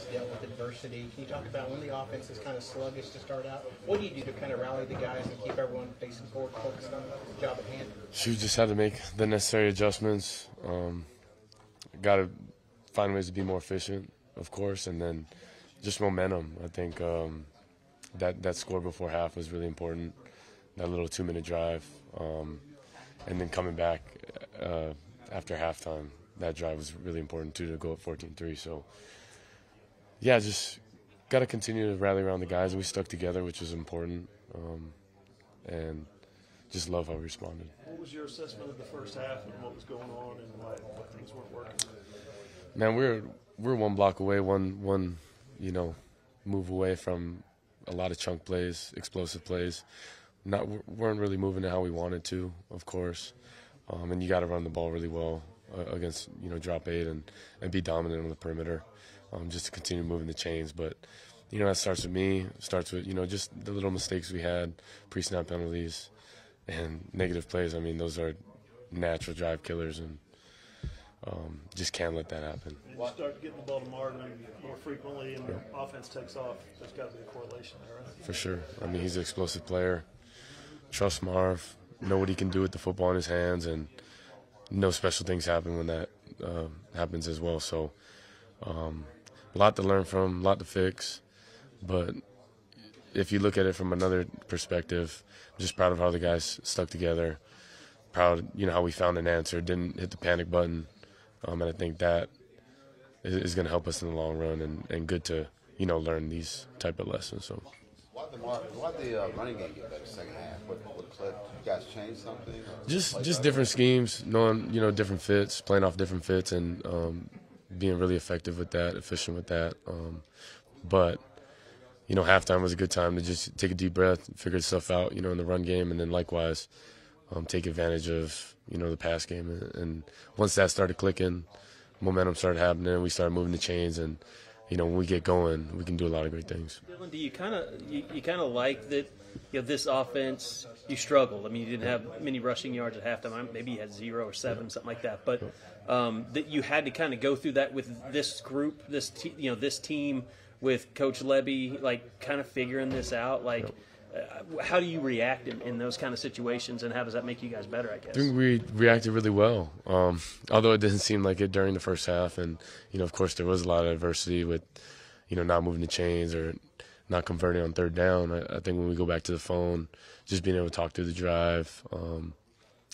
guys dealt with adversity. Can you talk about when the offense is kind of sluggish to start out? What do you do to kind of rally the guys and keep everyone facing forward, focused on the job at hand? We just had to make the necessary adjustments. Got to find ways to be more efficient, of course, and then just momentum. I think that score before half was really important, that little 2-minute drive. And then coming back after halftime, that drive was really important, too, to go up 14-3. So, yeah, just got to continue to rally around the guys. And we stuck together, which was important, and just love how we responded. What was your assessment of the first half and what was going on and why things weren't working? Man, we're one block away, one move away from a lot of chunk plays, explosive plays. Weren't really moving to how we wanted to, of course, and you got to run the ball really well against drop 8 and be dominant on the perimeter, just to continue moving the chains. But that starts with me, starts with just the little mistakes we had, pre-snap penalties, and negative plays. I mean, those are natural drive killers, and just can't let that happen. And you start getting the ball to Marvin more frequently, and the offense takes off. There's got to be a correlation there, right? For sure. I mean, he's an explosive player. Trust Marv, know what he can do with the football in his hands, and special things happen when that happens as well. So a lot to learn from, a lot to fix. But if you look at it from another perspective, I'm just proud of how the guys stuck together, proud how we found an answer, didn't hit the panic button, and I think that is going to help us in the long run, and good to learn these type of lessons. So. Why the running game get better second half? What you guys change something? Just different schemes, knowing different fits, playing off different fits, and being really effective with that, efficient with that. But halftime was a good time to just take a deep breath, figure stuff out, in the run game, and then likewise take advantage of the pass game. And once that started clicking, momentum started happening, we started moving the chains, and when we get going, we can do a lot of great things. Dillon, do you kind of like that? This offense, you struggled. I mean, you didn't have many rushing yards at halftime. Maybe you had 0 or 7, something like that. But that you had to kind of go through that with this group, this team with Coach Levy, like kind of figuring this out. Like, how do you react in those kind of situations, and how does that make you guys better? I guess. I think we reacted really well, although it didn't seem like it during the first half. And of course, there was a lot of adversity with not moving the chains or not converting on third down. I think when we go back to the phone, just being able to talk through the drive,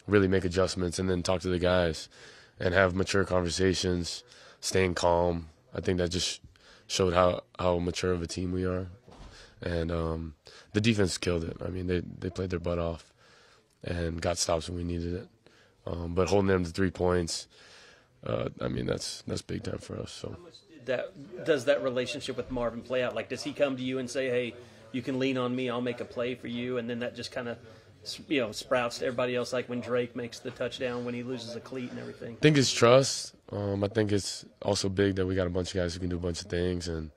really make adjustments, and then talk to the guys and have mature conversations, staying calm. I think that just showed how mature of a team we are. And the defense killed it. I mean, they played their butt off and got stops when we needed it. But holding them to 3 points, I mean, that's big time for us. So. Does that relationship with Marvin play out? Like, does he come to you and say, hey, you can lean on me, I'll make a play for you, and then that just kind of sprouts to everybody else, like when Drake makes the touchdown, when he loses a cleat and everything? I think it's trust. I think it's also big that we got a bunch of guys who can do a bunch of things. And,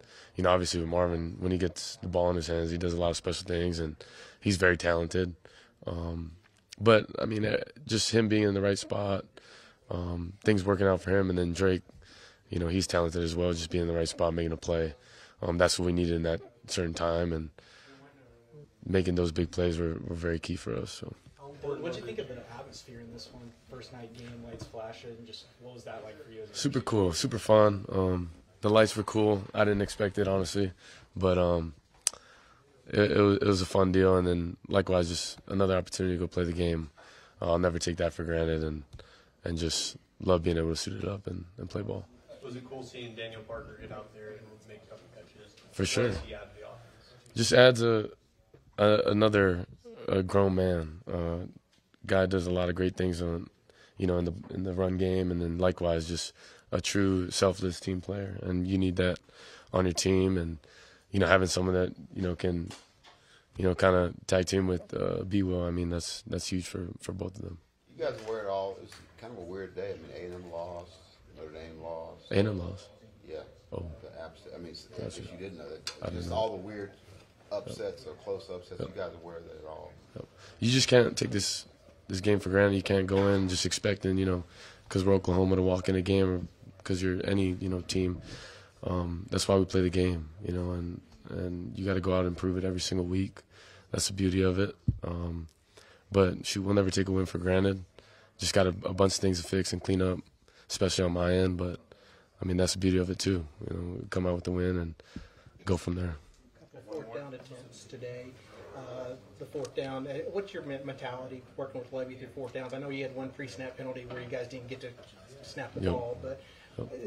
obviously with Marvin, when he gets the ball in his hands, he does a lot of special things, and he's very talented. But, I mean, just him being in the right spot, things working out for him, and then Drake, he's talented as well, just being in the right spot, making a play. That's what we needed in that certain time, and making those big plays were very key for us. So. What did you think of the atmosphere in this one? First night game, lights flashing, just what was that like for you? Super cool, super fun. The lights were cool. I didn't expect it, honestly, but it was a fun deal. And then likewise, just another opportunity to go play the game. I'll never take that for granted, and just love being able to suit it up and play ball. Was it cool seeing Daniel Parker get out there and make a couple catches? For sure. What does he add to the offense? Just adds another grown man. Guy does a lot of great things in the run game, and then likewise just a true selfless team player. And you need that on your team, and having someone that can kind of tag team with B-Will. I mean, that's huge for both of them. You guys wear it all. It's kind of a weird day. I mean, A&M lost, Notre Dame lost. A&M lost. Yeah. Oh. I mean, Gotcha. you didn't know that. I didn't Just know. all the weird upsets or close upsets. You guys are aware of that at all. You just can't take this game for granted. You can't go in just expecting, because we're Oklahoma, to walk in a game, or because you're any, team. that's why we play the game, you know, and you got to go out and prove it every single week. That's the beauty of it. But shoot, we'll never take a win for granted. Just got a bunch of things to fix and clean up, especially on my end. But I mean, that's the beauty of it too. You know, we come out with the win and go from there. Fourth down attempts today. The fourth down. What's your mentality working with Levy through fourth downs? I know you had one pre-snap penalty where you guys didn't get to snap the ball, but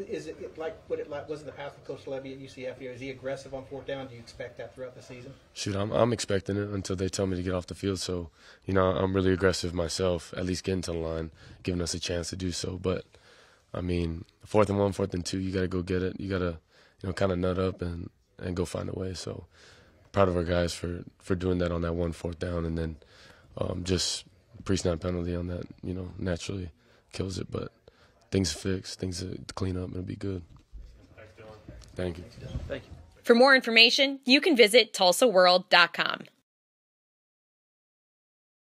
is it like what it was in the past with Coach Levy at UCF? Is he aggressive on fourth down? Do you expect that throughout the season? Shoot, I'm expecting it until they tell me to get off the field. So, you know, I'm really aggressive myself, at least getting to the line, giving us a chance to do so. But, I mean, 4th and 1, 4th and 2, you got to go get it. You got to, you know, kind of nut up and go find a way. So, proud of our guys for doing that on that 1 4th down, and then just pre-snap penalty on that, you know, naturally kills it. But things fixed, things to clean up, and it'll be good. Thanks, Dillon. Thank you. Thank you. For more information, you can visit TulsaWorld.com.